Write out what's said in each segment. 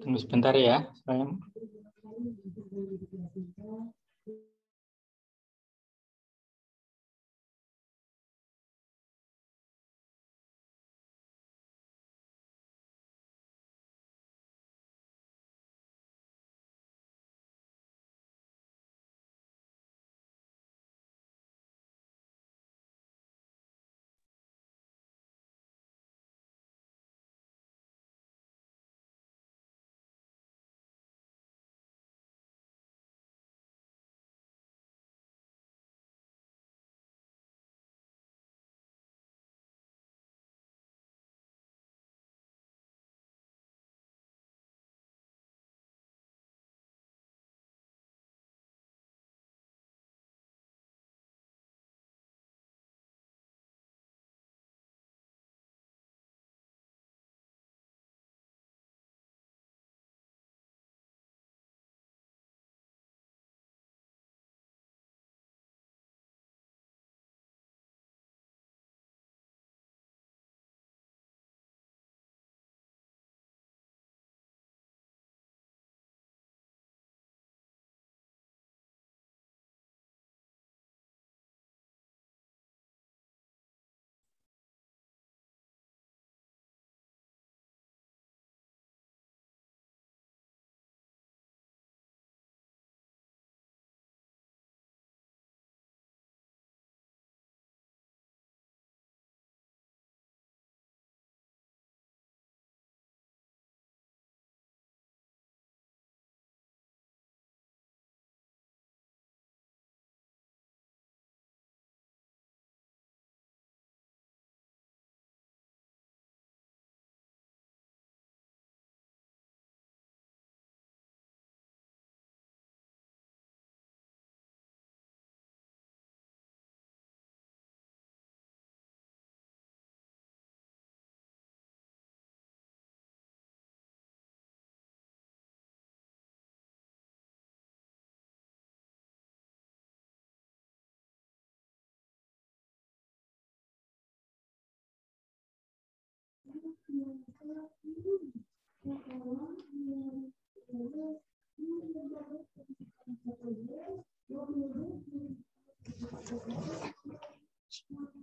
Tunggu sebentar ya, saya.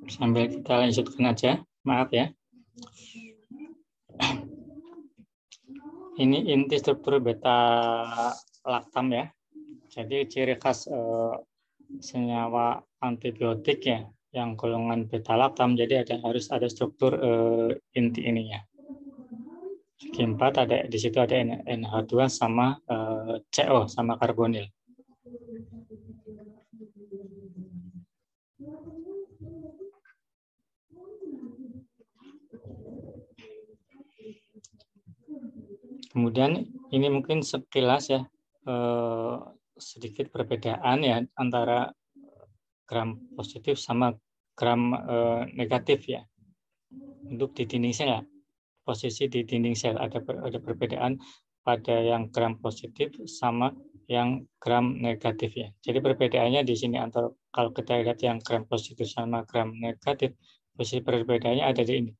Sambil kita lanjutkan aja, maaf ya. Ini inti struktur beta lactam ya. Jadi ciri khas senyawa antibiotik ya, yang golongan beta lactam. Jadi harus ada struktur inti ininya. Segi 4 ada di situ ada NH2 sama CO sama karbonil. Kemudian ini mungkin sekilas ya sedikit perbedaan ya antara gram positif sama gram negatif ya. Untuk di dinding sel, posisi di dinding sel ada perbedaan pada yang gram positif sama yang gram negatif ya. Jadi perbedaannya di sini antara kalau kita lihat yang gram positif sama gram negatif, posisi perbedaannya ada di ini.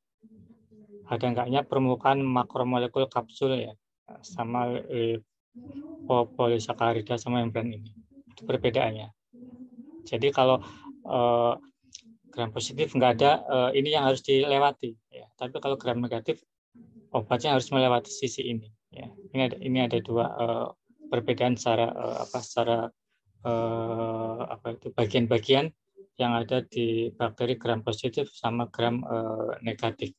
Ada enggaknya permukaan makromolekul kapsul ya, sama polisakarida sama membran ini. Itu perbedaannya. Jadi kalau gram positif enggak ada, ini yang harus dilewati. Ya. Tapi kalau gram negatif, obatnya harus melewati sisi ini. Ya. Ini ada dua perbedaan secara bagian-bagian yang ada di bakteri gram positif sama gram negatif.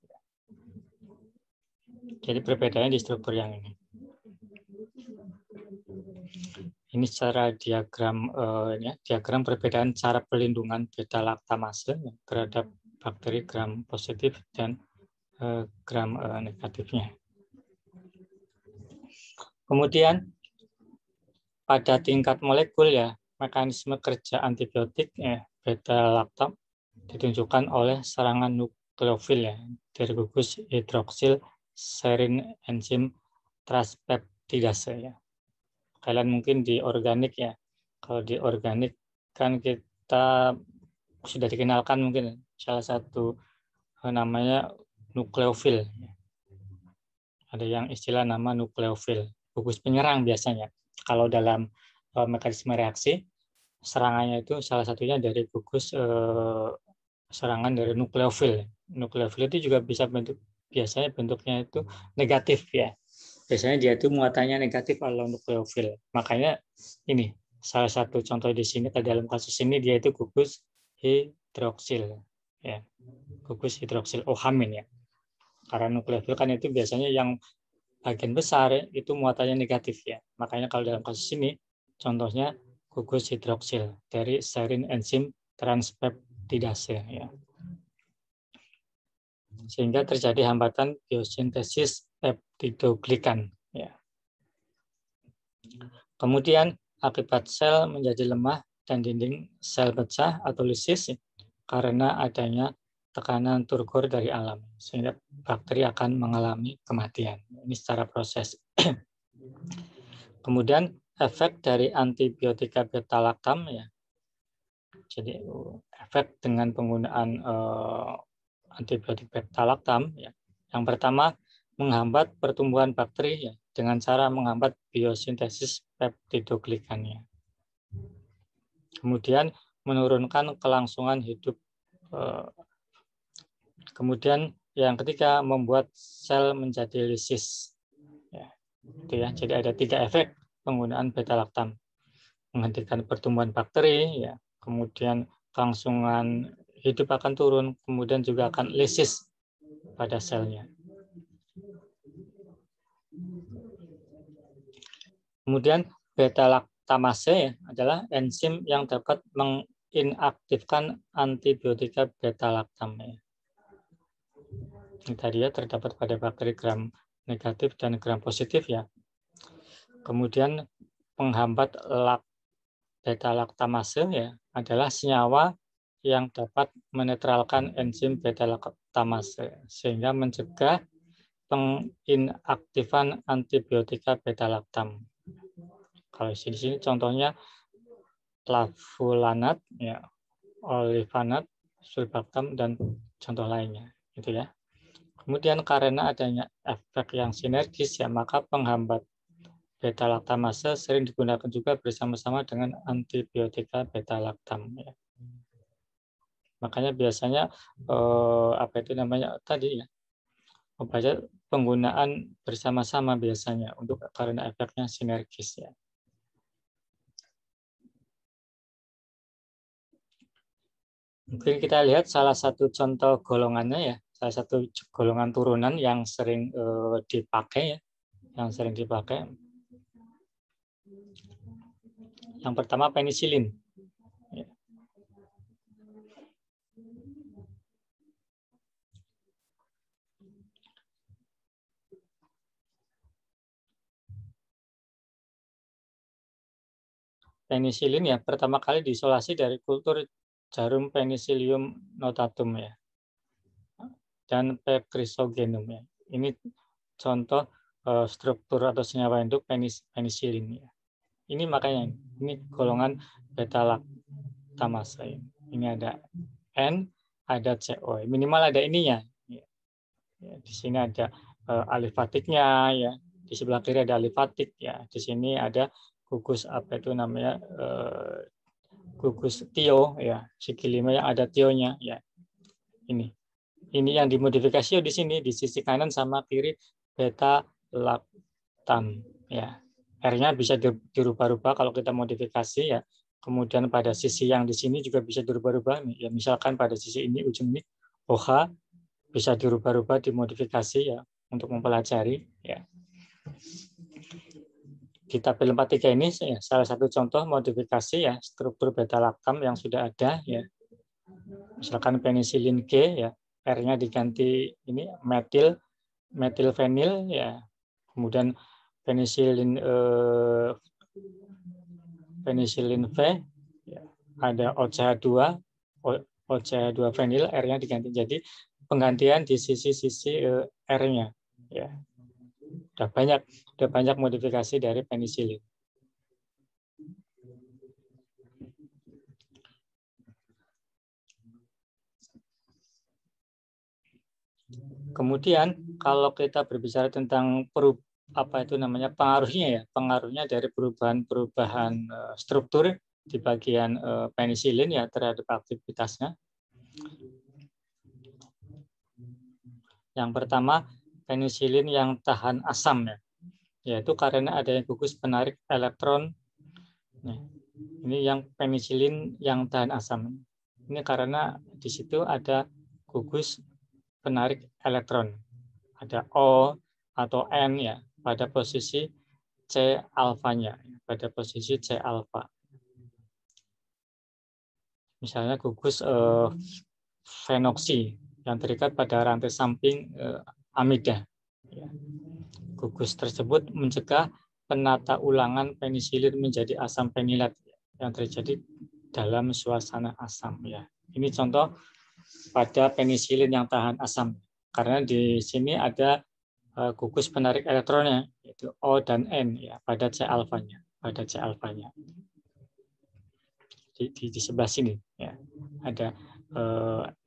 Jadi perbedaannya di struktur yang ini. Ini secara diagram diagram perbedaan cara pelindungan beta laktamase terhadap bakteri gram positif dan gram negatifnya. Kemudian pada tingkat molekul ya, mekanisme kerja antibiotik beta laktam ditunjukkan oleh serangan nukleofil ya dari gugus hidroksil serin enzim transpeptidase ya. Kalian mungkin di organik ya. Kalau di organik kan kita sudah dikenalkan mungkin salah satu namanya nukleofil. Ada yang istilah nama nukleofil, gugus penyerang biasanya. Kalau dalam mekanisme reaksi, serangannya itu salah satunya dari gugus serangan dari nukleofil. Nukleofil itu juga bisa biasanya bentuknya itu negatif ya. Biasanya dia itu muatannya negatif kalau nukleofil. Makanya ini salah satu contoh di sini dalam kasus ini dia itu gugus hidroksil ya. Gugus hidroksil OH- ya. Karena nukleofil kan itu biasanya yang bagian besar itu muatannya negatif ya. Makanya kalau dalam kasus ini contohnya gugus hidroksil dari serin enzim transpeptidase ya. Sehingga terjadi hambatan biosintesis peptidoglikan ya. Kemudian akibat sel menjadi lemah dan dinding sel pecah atau lisis karena adanya tekanan turgor dari alam sehingga bakteri akan mengalami kematian. Ini secara proses. Kemudian efek dari antibiotika beta laktam ya. Jadi efek dengan penggunaan antibiotik beta laktam ya. Yang pertama menghambat pertumbuhan bakteri ya dengan cara menghambat biosintesis peptidoglikannya. Kemudian menurunkan kelangsungan hidup. Kemudian yang ketiga membuat sel menjadi lisis. Ya, itu ya. Jadi ada 3 efek penggunaan beta laktam. Menghentikan pertumbuhan bakteri ya. Kemudian kelangsungan hidup akan turun, kemudian juga akan lisis pada selnya. Kemudian beta laktamase ya, adalah enzim yang dapat menginaktifkan antibiotika beta laktam. Ya. Ini tadi ya terdapat pada bakteri gram negatif dan gram positif ya. Kemudian penghambat beta laktamase ya adalah senyawa yang dapat menetralkan enzim beta laktamase sehingga mencegah penginaktifan antibiotika beta laktam. Kalau di sini contohnya clavulanat, ya, olifanat, sulbactam dan contoh lainnya, gitu ya. Kemudian karena adanya efek yang sinergis ya, maka penghambat beta laktamase sering digunakan juga bersama-sama dengan antibiotika beta laktam. Ya. Makanya biasanya tadi ya, penggunaan bersama-sama biasanya untuk karena efeknya sinergis ya. Mungkin kita lihat salah satu contoh golongannya ya, salah satu golongan turunan yang sering dipakai ya, yang sering dipakai. Yang pertama penisilin. Ya. Penisilin ya pertama kali diisolasi dari kultur jarum Penicillium notatum ya dan P. chrysogenum ya. Ini contoh struktur atau senyawa induk penisilin ya. Ini makanya ini golongan beta laktamase. Ini ada N, ada CO. Minimal ada ininya. Ya, di sini ada alifatiknya ya. Di sebelah kiri ada alifatik ya. Di sini ada gugus apa itu namanya gugus tio ya. Segi 5 yang ada tionya ya. Ini yang dimodifikasi di sini di sisi kanan sama kiri beta laktam ya. R-nya bisa dirubah-rubah kalau kita modifikasi ya. Kemudian pada sisi yang di sini juga bisa dirubah-rubah nih. Ya misalkan pada sisi ini ujung ini OH bisa dirubah-rubah, dimodifikasi ya untuk mempelajari ya. Di tabel 43 ini ya, salah satu contoh modifikasi ya struktur beta laktam yang sudah ada ya. Misalkan penisilin G ya, R-nya diganti ini metilfenil ya. Kemudian penisilin V ya, ada OCH2 OCH2 fenil, R-nya diganti. Jadi penggantian di sisi-sisi R-nya ya. Udah banyak modifikasi dari penisilin. Kemudian kalau kita berbicara tentang pengaruhnya dari perubahan struktur di bagian penisilin ya terhadap aktivitasnya. Yang pertama, penisilin yang tahan asam ya, yaitu karena adanya gugus penarik elektron. Nah, ini yang penisilin yang tahan asam. Ini karena di situ ada gugus penarik elektron. Ada O atau N ya pada posisi C alfanya, pada posisi C alfa. Misalnya gugus fenoksi yang terikat pada rantai samping amida. Ya. Gugus tersebut mencegah penata ulangan penisilin menjadi asam penilat yang terjadi dalam suasana asam ya. Ini contoh pada penisilin yang tahan asam. Karena di sini ada gugus penarik elektronnya yaitu O dan N ya pada C alfanya, di sebelah sini ya. Ada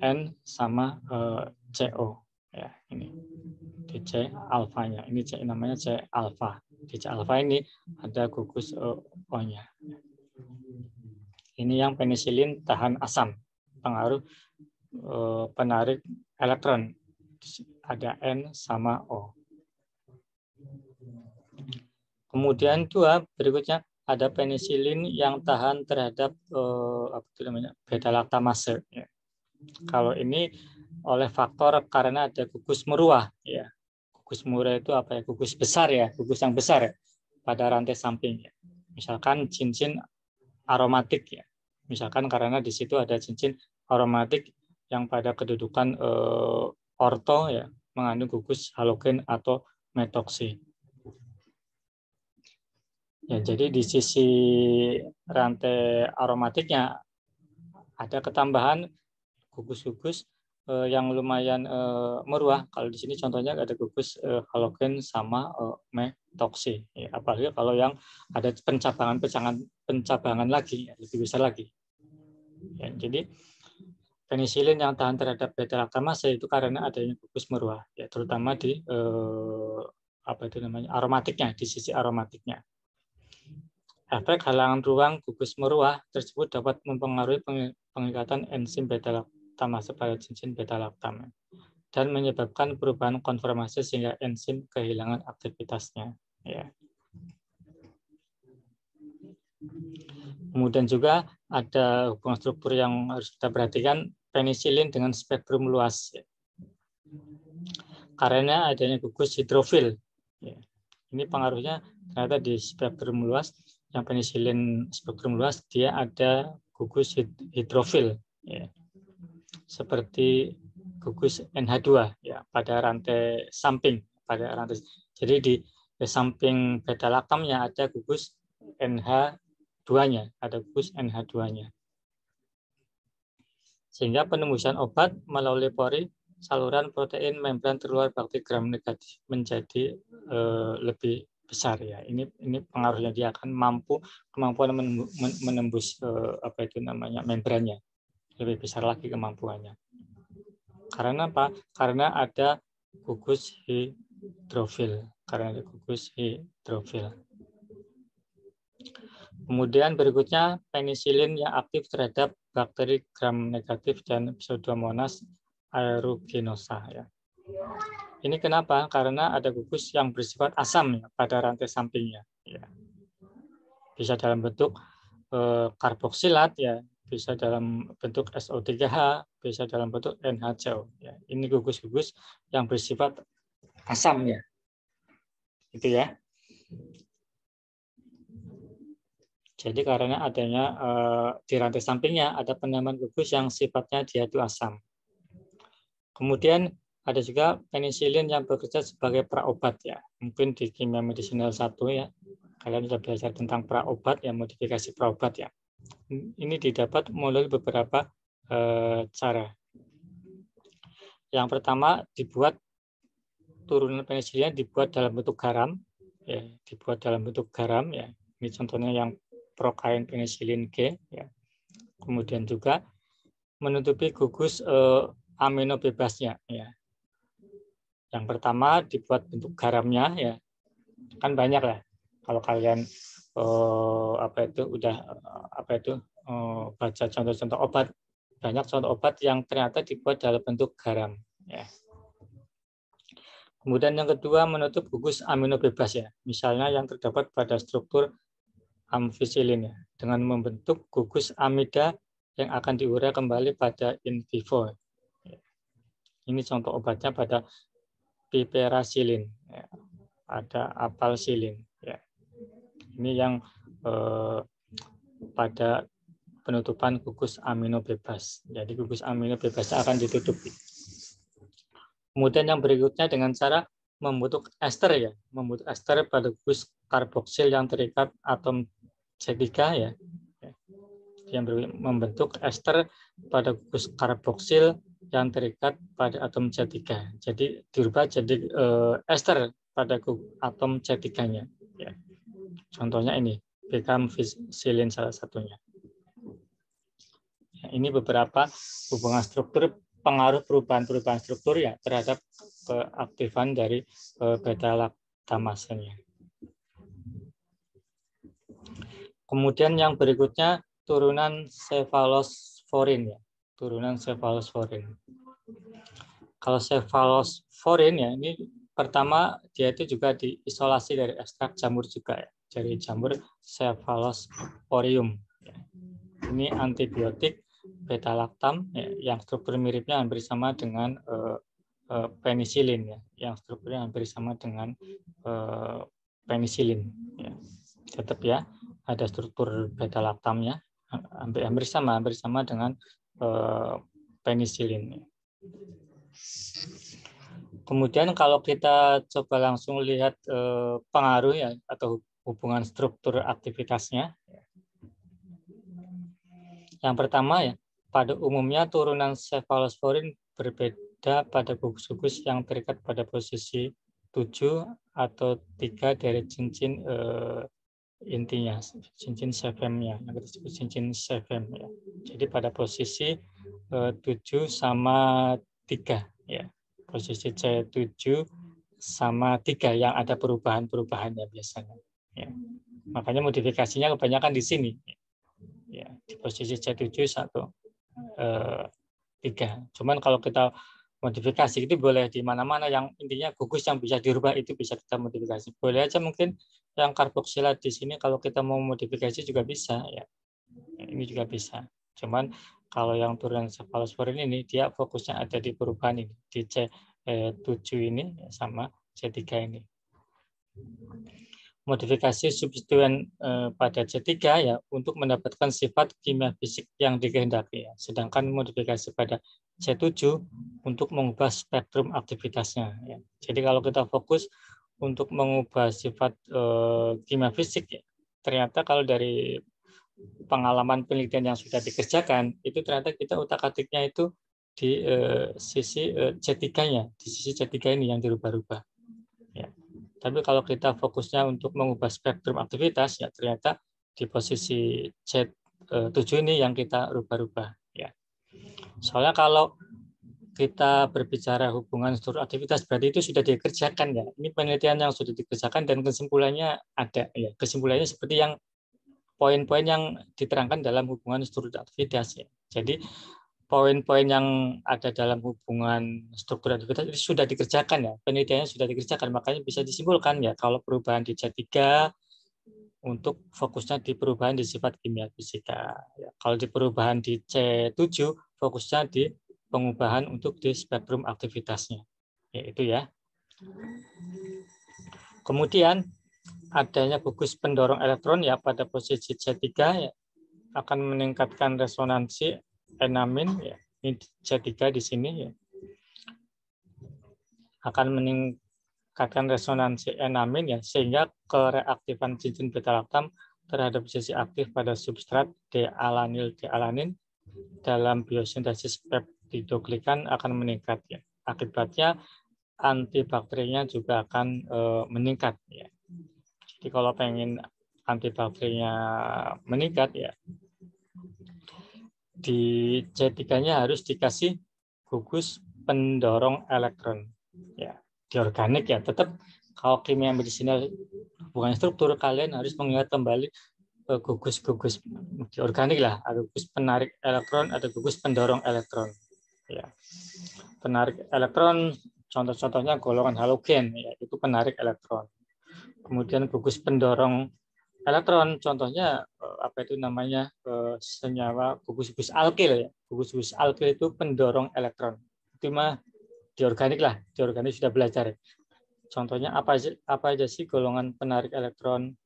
N sama CO ya, ini di C alfanya. Ini C namanya C alfa. Di C alfa ini ada gugus O-nya. Ini yang penisilin tahan asam, pengaruh penarik elektron. Ada N sama O. Kemudian berikutnya ada penisilin yang tahan terhadap beta laktamase. Ya. Kalau ini oleh faktor karena ada gugus meruah. Ya. Gugus meruah itu apa ya? Gugus besar ya, gugus yang besar ya, pada rantai samping. Ya. Misalkan cincin aromatik ya. Misalkan karena di situ ada cincin aromatik yang pada kedudukan orto ya mengandung gugus halogen atau metoksi. Ya, jadi di sisi rantai aromatiknya ada ketambahan gugus-gugus yang lumayan meruah. Kalau di sini contohnya ada gugus halogen sama metoksi. Ya, apalagi kalau yang ada pencabangan lagi, ya, lebih besar lagi. Ya, jadi penisilin yang tahan terhadap beta laktamase itu karena adanya gugus meruah, ya, terutama di aromatiknya, di sisi aromatiknya. Efek halangan ruang gugus meruah tersebut dapat mempengaruhi pengikatan enzim beta laktamase pada cincin beta laktam dan menyebabkan perubahan konformasi sehingga enzim kehilangan aktivitasnya. Ya. Kemudian juga ada hubungan struktur yang harus kita perhatikan, penisilin dengan spektrum luas. Ya. Karena adanya gugus hidrofil. Ya. Ini pengaruhnya ternyata di spektrum luas. Yang penisilin spektrum luas dia ada gugus hidrofil ya. Seperti gugus NH2 ya pada rantai samping jadi di samping beta laktamnya ada gugus NH2-nya, sehingga penembusan obat melalui pori saluran protein membran terluar bakteri gram negatif menjadi lebih besar ya. Ini pengaruhnya, dia akan kemampuan menembus membrannya lebih besar lagi kemampuannya. Karena apa? Karena ada gugus hidrofil. Kemudian berikutnya penisilin yang aktif terhadap bakteri gram negatif dan Pseudomonas aeruginosa ya. Ini kenapa? Karena ada gugus yang bersifat asam ya, pada rantai sampingnya. Ya. Bisa dalam bentuk karboksilat ya, bisa dalam bentuk SO3H, bisa dalam bentuk NH2. Ya, ini gugus-gugus yang bersifat asam ya. Itu ya. Jadi karena adanya di rantai sampingnya ada penyamaan gugus yang sifatnya dia itu asam. Kemudian ada juga penisilin yang bekerja sebagai praobat ya. Mungkin di kimia medisinal 1 ya. Kalian sudah belajar tentang praobat ya, modifikasi praobat ya. Ini didapat melalui beberapa cara. Yang pertama dibuat turunan penisilin dibuat dalam bentuk garam ya, dibuat dalam bentuk garam ya. Ini contohnya yang prokain penisilin G ya. Kemudian juga menutupi gugus amino bebasnya ya. Yang pertama dibuat bentuk garamnya ya. Kan banyak lah. Kalau kalian baca contoh-contoh obat, banyak contoh obat yang ternyata dibuat dalam bentuk garam ya. Kemudian yang kedua menutup gugus amino bebas ya. Misalnya yang terdapat pada struktur amfisilin ya, dengan membentuk gugus amida yang akan diurai kembali pada in vivo. Ini contoh obatnya pada piperacillin, ya. Ada apalsilin. Ya. Ini yang pada penutupan gugus amino bebas. Jadi gugus amino bebasnya akan ditutupi. Kemudian yang berikutnya dengan cara membentuk ester ya, membentuk ester pada gugus karboksil yang terikat atom C3 ya. Yang membentuk ester pada gugus karboksil yang terikat pada atom C3. Jadi dirubah jadi ester pada atom C3-nya. Ya. Contohnya ini, becamfisilin salah satunya. Ya, ini beberapa hubungan struktur, pengaruh perubahan-perubahan struktur ya terhadap keaktifan dari beta-laktamasenya. Kemudian yang berikutnya turunan cefalosforin ya, turunan cefalosforin. Kalau cefalosforin ya ini pertama dia itu juga diisolasi dari ekstrak jamur juga ya, dari jamur cephalosporium. Ya. Ini antibiotik beta-laktam ya, yang struktur miripnya hampir sama dengan penisilin ya, yang strukturnya hampir sama dengan penisilin. Ya. Tetap ya. Ada struktur beta-laktamnya hampir sama dengan penisilin. Kemudian kalau kita coba langsung lihat pengaruh ya atau hubungan struktur aktivitasnya. Yang pertama ya, pada umumnya turunan cefalosforin berbeda pada gugus-gugus yang terikat pada posisi 7 atau 3 dari cincin intinya, cincin sevemnya, yang kita sebut cincin sevem ya. Jadi pada posisi 7 sama 3 ya. Posisi C7 sama 3 yang ada perubahan-perubahannya biasanya ya. Makanya modifikasinya kebanyakan di sini ya, di posisi C7 1 3. Cuman kalau kita modifikasi itu boleh di mana-mana, yang intinya gugus yang bisa dirubah itu bisa kita modifikasi. Boleh aja mungkin yang karboksilat di sini kalau kita mau modifikasi juga bisa ya. Ini juga bisa. Cuman kalau yang turunan cefalosforin ini dia fokusnya ada di perubahan ini di C7 ini sama C3 ini. Modifikasi substituen pada C3 ya untuk mendapatkan sifat kimia fisik yang dikehendaki ya. Sedangkan modifikasi pada C7 untuk mengubah spektrum aktivitasnya ya. Jadi kalau kita fokus untuk mengubah sifat kimia fisik ya, ternyata kalau dari pengalaman penelitian yang sudah dikerjakan itu ternyata kita utak-atiknya itu di sisi C3-nya, di sisi C3 ini yang dirubah-rubah. Ya. Tapi kalau kita fokusnya untuk mengubah spektrum aktivitas, ya ternyata di posisi C7 ini yang kita rubah-rubah. Ya. Soalnya kalau kita berbicara hubungan struktur aktivitas, berarti itu sudah dikerjakan ya. Ini penelitian yang sudah dikerjakan dan kesimpulannya ada. Ya. Kesimpulannya seperti yang poin-poin yang diterangkan dalam hubungan struktur aktivitas. Ya. Jadi poin-poin yang ada dalam hubungan struktur aktivitas itu sudah dikerjakan ya, penelitiannya sudah dikerjakan, makanya bisa disimpulkan ya kalau perubahan di C3 untuk fokusnya di perubahan di sifat kimia fisika. Ya, kalau di perubahan di C7 fokusnya di pengubahan untuk di spektrum aktivitasnya. Yaitu ya. Kemudian adanya gugus pendorong elektron ya pada posisi C3 ya, akan meningkatkan resonansi enamin ya. Ini C3 di sini ya. Akan meningkatkan resonansi enamin ya, sehingga kereaktifan cincin beta-laktam terhadap sisi aktif pada substrat D-alanil-D-alanin dalam biosintesis peptidoglikan akan meningkat ya. Akibatnya antibakterinya juga akan meningkat ya. Jadi kalau pengen antibakterinya meningkat ya, di C3-nya harus dikasih gugus pendorong elektron. Ya, di organik ya, tetap kalau kimia medisinal hubungan struktur, kalian harus mengingat kembali gugus-gugus di organik lah, ada gugus penarik elektron, ada gugus pendorong elektron. Ya. Penarik elektron contoh-contohnya golongan halogen ya, itu penarik elektron. Kemudian gugus pendorong elektron contohnya apa itu namanya senyawa gugus-gugus alkil ya. Gugus-gugus alkil itu pendorong elektron. Itu mah di organik lah, di organik sudah belajar. Contohnya apa aja sih golongan penarik elektron,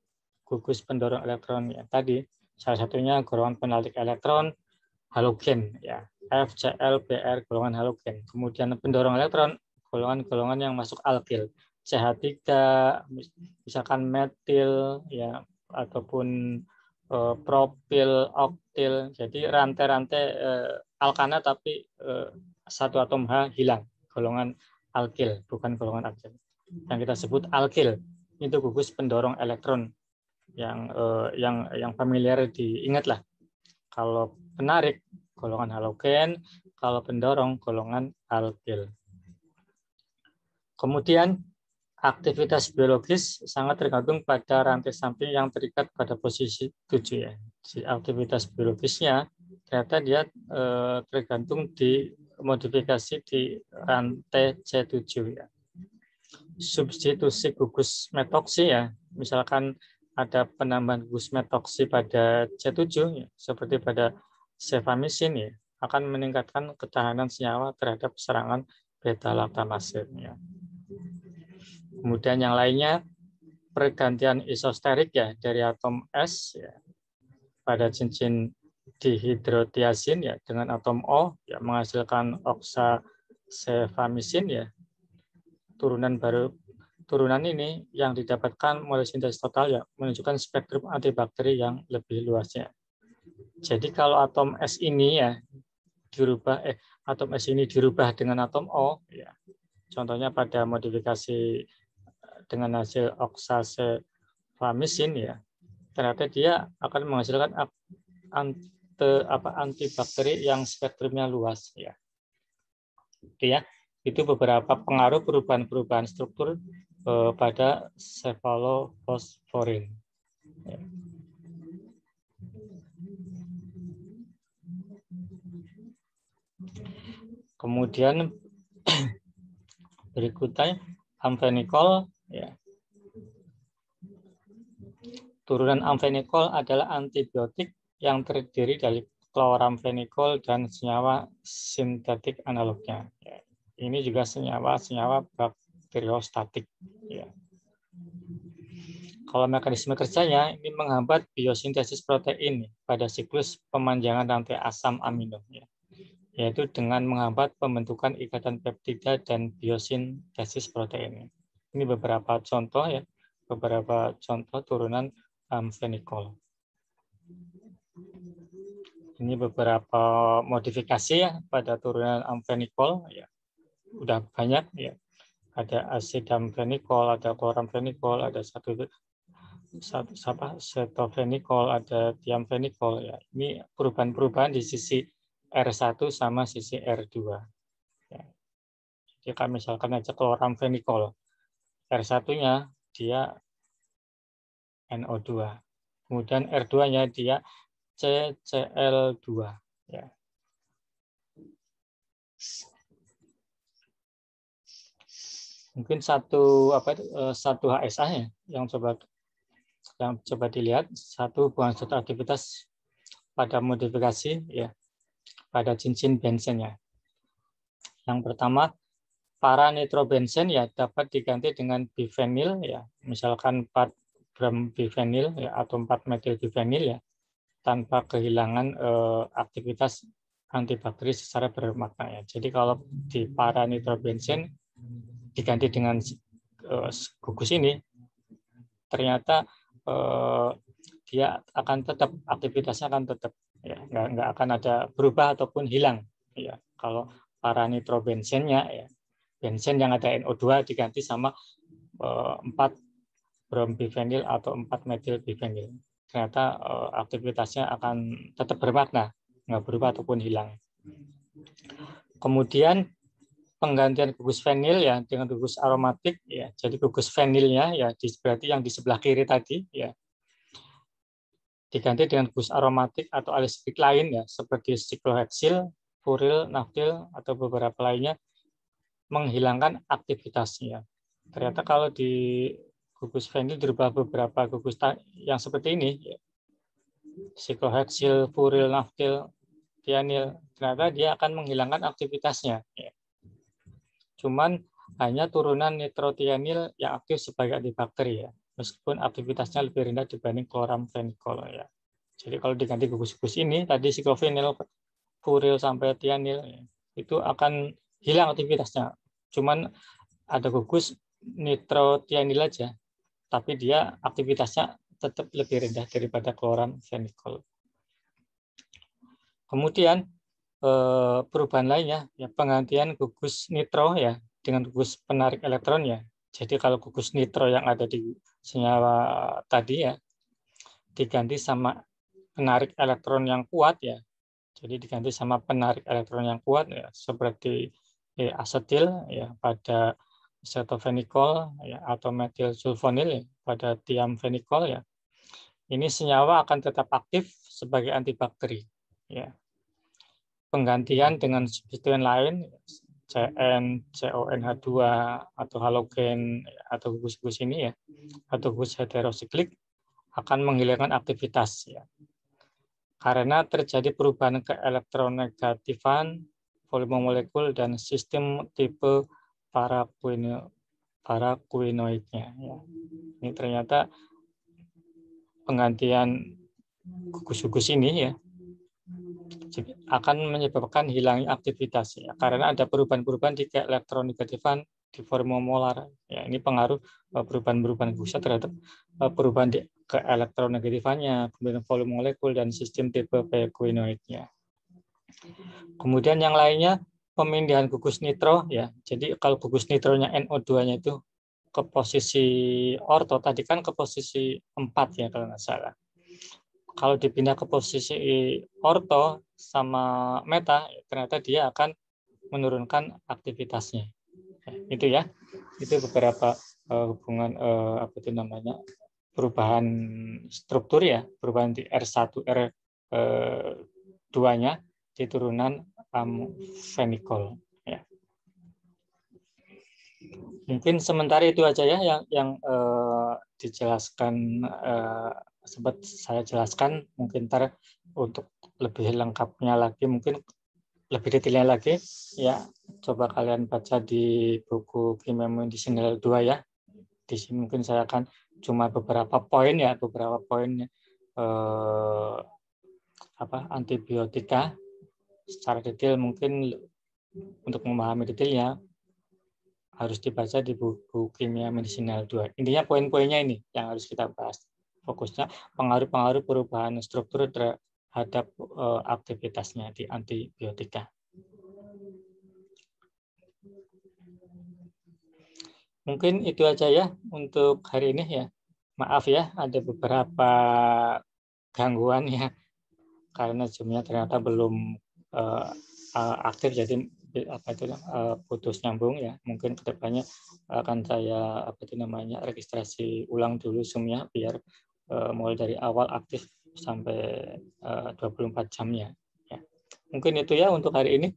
gugus pendorong elektron ya. Tadi salah satunya golongan penarik elektron halogen ya, FCl, Br golongan halogen. Kemudian pendorong elektron golongan-golongan yang masuk alkil, CH3 misalkan metil ya, ataupun propil, oktil. Jadi rantai-rantai alkana tapi satu atom H hilang, golongan alkil, bukan golongan alkil. Yang kita sebut alkil itu gugus pendorong elektron yang familiar diingat lah. Kalau penarik golongan halogen, kalau pendorong golongan alkil. Kemudian aktivitas biologis sangat tergantung pada rantai samping yang terikat pada posisi 7 ya. Jadi aktivitas biologisnya ternyata dia tergantung di modifikasi di rantai C7 ya. Substitusi gugus metoksi ya, misalkan ada penambahan gugus metoksi pada C7 ya, seperti pada cefamisin ya, akan meningkatkan ketahanan senyawa terhadap serangan beta-laktamase ya. Kemudian yang lainnya pergantian isosterik ya dari atom S ya pada cincin dihidrotiasin ya dengan atom O ya menghasilkan oksacefamisin ya. Turunan ini yang didapatkan melalui sintesis total ya menunjukkan spektrum antibakteri yang lebih luasnya. Jadi kalau atom S ini ya dirubah dengan atom O ya. Contohnya pada modifikasi dengan hasil oksacefamisin ya. Ternyata dia akan menghasilkan antibakteri yang spektrumnya luas ya. Itu ya. Itu beberapa pengaruh perubahan-perubahan struktur pada cefalofosforin. Kemudian berikutnya amfenikol ya. Turunan amfenikol adalah antibiotik yang terdiri dari kloramfenikol dan senyawa sintetik analognya. Ya. Ini juga senyawa bakteriostatik. Ya. Kalau mekanisme kerjanya, ini menghambat biosintesis protein pada siklus pemanjangan rantai asam amino. Ya. Yaitu dengan menghambat pembentukan ikatan peptida dan biosintesis protein. Ini beberapa contoh ya, beberapa contoh turunan amfenikol. Ini beberapa modifikasi ya pada turunan amfenikol ya. Udah banyak ya. Ada asidamfenikol, ada kloramfenikol, ada cetofenikol, ada tiamfenikol ya. Ini perubahan-perubahan di sisi R1 sama sisi R2. Ya. Jadi kalau misalkan aja kloramfenikol, R1-nya dia NO2. Kemudian R2-nya dia CCl2 ya. Mungkin satu HSA ya yang coba Yang coba dilihat satu hubungan suatu aktivitas pada modifikasi ya pada cincin bensennya. Yang pertama, para nitrobensen ya dapat diganti dengan bifenil ya, misalkan 4 gram bifenil ya atau 4 metil bifenil ya tanpa kehilangan aktivitas antibakteri secara bermakna ya. Jadi kalau di para nitrobensen diganti dengan gugus ini ternyata dia akan tetap aktivitasnya akan tetap ya nggak akan ada berubah ataupun hilang ya kalau para nitrobensennya ya bensen yang ada NO2 diganti sama 4 brombifenil atau 4 metil bifenil ternyata aktivitasnya akan tetap bermakna nggak berubah ataupun hilang. Kemudian penggantian gugus fenil ya dengan gugus aromatik ya. Jadi gugus fenilnya ya berarti yang di sebelah kiri tadi ya diganti dengan gugus aromatik atau alistik lain ya seperti sikloheksil, furil, naftil atau beberapa lainnya menghilangkan aktivitasnya. Ternyata kalau di gugus fenil dirubah beberapa gugus yang seperti ini ya. Sikloheksil, furil, naftil, tianil, ternyata dia akan menghilangkan aktivitasnya ya. Cuman hanya turunan nitrotianil yang aktif sebagai antibakteri ya, meskipun aktivitasnya lebih rendah dibanding chloramphenicol ya. Jadi kalau diganti gugus-gugus ini, tadi siklovenil, furil sampai tianil ya, itu akan hilang aktivitasnya. Cuman ada gugus nitrotianil aja, tapi dia aktivitasnya tetap lebih rendah daripada chloramphenicol. Kemudian perubahan lainnya ya penggantian gugus nitro ya dengan gugus penarik elektron ya. Jadi kalau gugus nitro yang ada di senyawa tadi ya diganti sama penarik elektron yang kuat ya. Jadi diganti sama penarik elektron yang kuat ya seperti asetil ya pada acetophenicol ya atau metilsulfonil ya pada thiamphenicol ya. Ini senyawa akan tetap aktif sebagai antibakteri ya. Penggantian dengan substituen lain CN, CONH2 atau halogen atau gugus-gugus ini ya atau gugus heterosiklik akan menghilangkan aktivitas ya. Karena terjadi perubahan keelektronegatifan volume molekul dan sistem tipe paraquinoidnya ya. Ini ternyata penggantian gugus-gugus ini ya akan menyebabkan hilangnya aktivitas ya, karena ada perubahan-perubahan di keelektronegatifan di volume molar ya. Ini pengaruh perubahan-perubahan gusnya terhadap perubahan di keelektronegatifannya, kemudian volume molekul dan sistem tipe paraquinoidnya. Kemudian yang lainnya pemindahan gugus nitro ya. Jadi kalau gugus nitronya NO2-nya itu ke posisi orto, tadi kan ke posisi 4 ya kalau nggak salah. Kalau dipindah ke posisi orto sama meta, ternyata dia akan menurunkan aktivitasnya. Itu ya, itu beberapa hubungan apa itu namanya perubahan struktur ya, perubahan di R1 R2-nya di turunan phenicol. Ya. Mungkin sementara itu aja ya yang dijelaskan. Sempat saya jelaskan, mungkin ntar untuk lebih lengkapnya lagi, mungkin lebih detailnya lagi, ya coba kalian baca di buku Kimia Medicinal 2 ya. Di sini mungkin saya akan cuma beberapa poin antibiotika secara detail, mungkin untuk memahami detailnya harus dibaca di buku Kimia Medicinal 2. Intinya poin-poinnya ini yang harus kita bahas. Fokusnya pengaruh-pengaruh perubahan struktur terhadap aktivitasnya di antibiotika. Mungkin itu aja ya untuk hari ini ya. Maaf ya ada beberapa gangguan ya karena Zoom-nya ternyata belum aktif, jadi putus nyambung ya. Mungkin kedepannya akan saya registrasi ulang dulu Zoom-nya biar mulai dari awal aktif sampai 24 jamnya. Ya. Mungkin itu ya untuk hari ini.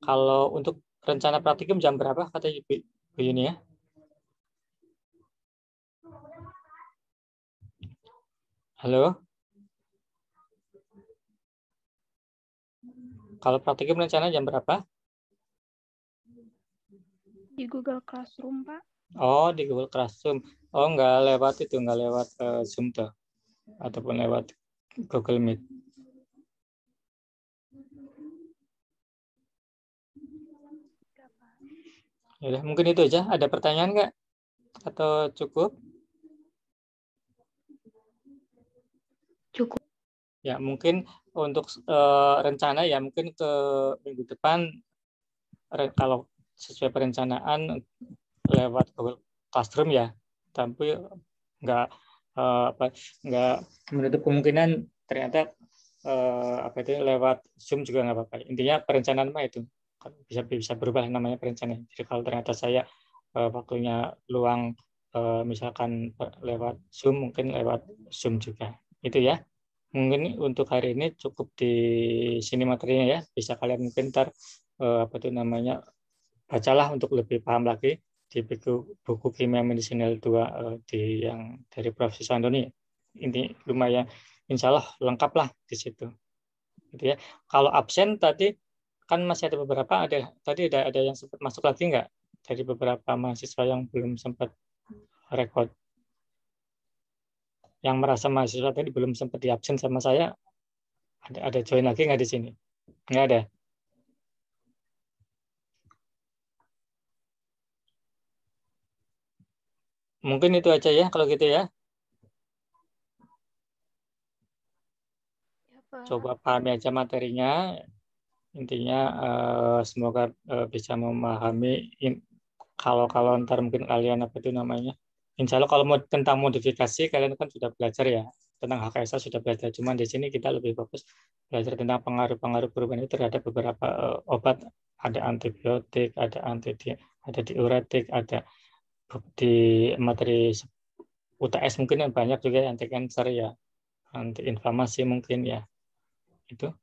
Kalau untuk rencana praktikum jam berapa kata Bu Yuni ya? Halo? Kalau praktikum rencana jam berapa? Di Google Classroom, Pak. Oh, di Google Classroom. Oh, nggak lewat itu, nggak lewat Zoom tuh, ataupun lewat Google Meet. Ya, mungkin itu aja. Ada pertanyaan nggak? Atau cukup? Cukup. Ya, mungkin untuk rencana ya, mungkin ke minggu depan kalau sesuai perencanaan lewat Google Classroom ya, tapi nggak nggak menutup kemungkinan ternyata apa itu lewat Zoom juga nggak apa-apa. Intinya perencanaan mah itu bisa berubah namanya perencanaan. Jadi kalau ternyata saya waktunya luang misalkan lewat Zoom, mungkin lewat Zoom juga. Itu ya. Mungkin untuk hari ini cukup di sini materinya ya. Bisa kalian mungkin ntar apa itu namanya bacalah untuk lebih paham lagi di buku Kimia Medisinal 2 di yang dari Prof. Sandoni. Ini lumayan, insya Allah lengkap lah di situ. Gitu ya. Kalau absen tadi kan masih ada beberapa, ada yang sempat masuk lagi nggak dari beberapa mahasiswa yang belum sempat rekod, yang merasa mahasiswa tadi belum sempat di absen sama saya, ada join lagi nggak di sini? Nggak ada. Mungkin itu aja ya kalau gitu ya. Ya, Pak. Coba pahami aja materinya. Intinya semoga bisa memahami kalau ntar mungkin kalian apa itu namanya. Insya Allah kalau mau tentang modifikasi kalian kan sudah belajar ya, tentang HKSA sudah belajar. Cuma di sini kita lebih fokus belajar tentang pengaruh-pengaruh perubahan itu terhadap beberapa obat. Ada antibiotik, ada diuretik, ada di materi UTS mungkin yang banyak juga anti cancer ya, anti inflamasi mungkin ya. Itu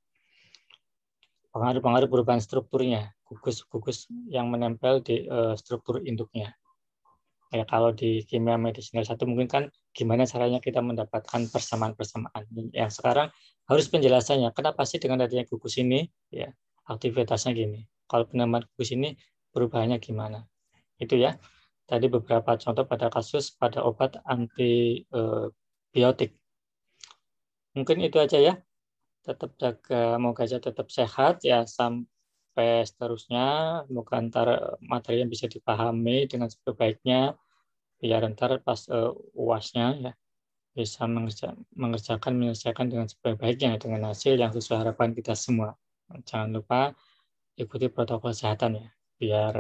pengaruh-pengaruh perubahan strukturnya, gugus-gugus yang menempel di struktur induknya. Ya, kalau di kimia medisinal 1 mungkin kan gimana caranya kita mendapatkan persamaan-persamaan. Yang sekarang harus penjelasannya, kenapa sih dengan adanya gugus ini, ya aktivitasnya gini. Kalau penambahan gugus ini perubahannya gimana. Itu ya. Tadi beberapa contoh pada kasus pada obat antibiotik. Mungkin itu aja ya. Tetap jaga, moga aja tetap sehat ya sampai seterusnya. Semoga ntar materinya bisa dipahami dengan sebaik-baiknya, biar ntar pas UASnya ya bisa mengerjakan, menyelesaikan dengan sebaik-baiknya dengan hasil yang sesuai harapan kita semua. Jangan lupa ikuti protokol kesehatan ya, biar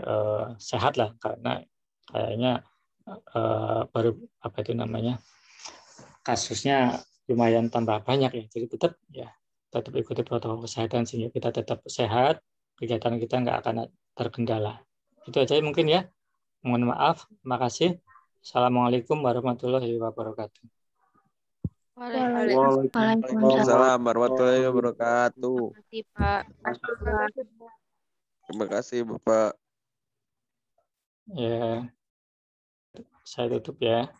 sehat lah, karena kayaknya baru apa itu namanya kasusnya lumayan tambah banyak ya. Jadi tetap ikuti protokol kesehatan sehingga kita tetap sehat, kegiatan kita nggak akan terkendala. Itu aja mungkin ya. Mohon maaf, makasih. Assalamualaikum warahmatullahi wabarakatuh. Waalaikumsalam warahmatullahi wabarakatuh. Terima kasih, Pak. Terima kasih, Bapak. Ya, saya tutup ya.